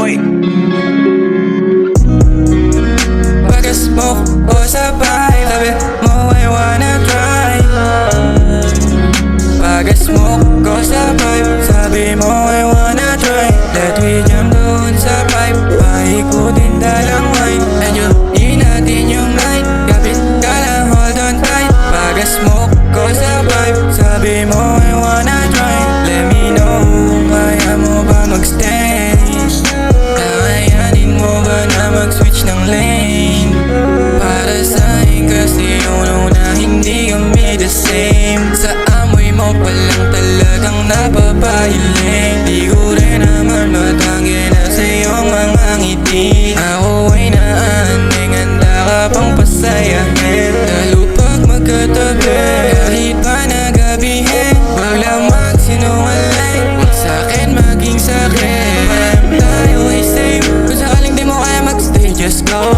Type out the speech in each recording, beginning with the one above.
boy. Pag-smoke o sabay, sabi mo I wanna try. Pag-smoke ko sabay, sabi mo I wanna try. Let we jump doon sa pipe, paikutin dalang wine. Enjoy natin yung night, kapit ka lang, hold on tight. Pag-smoke ko sabay, sabi mo I wanna try. Let me know, kaya mo ba mag-stay? Kakayanin mo ba na mag-switch ng lane? Para sa'kin kasi yung una hindi kami the same. Sa amoy mo palang talagang napapahiling. Di ko rin naman matanggi na sa iyong mga ngiti. Ako ay naanding, handa ka pang pasayahin. Lalo pag magkatabi, kahit pa na gabihin. Wag lang magsinungaling, wag sa'kin maging sakit. Tayo ay same, kung sakaling di mo kaya magstay, just go.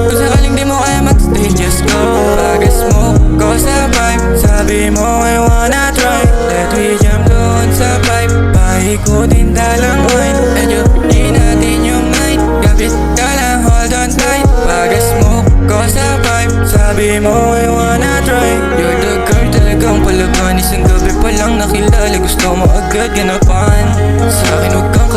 Kung sakaling di mo kaya magstay, just go. Pag-smoke ko sa pipe, sabi mo I wanna try. Let we jump doon sa pipe, paikutin dalang wine. Enjoy natin yung night, kapit ka lang, hold on tight. Pag-smoke ko sa pipe, sabi mo I wanna try. You're the girl talagang palaban, isang gabi pa lang nakilala, gusto mo agad ganapan. Sa'kin huwag kang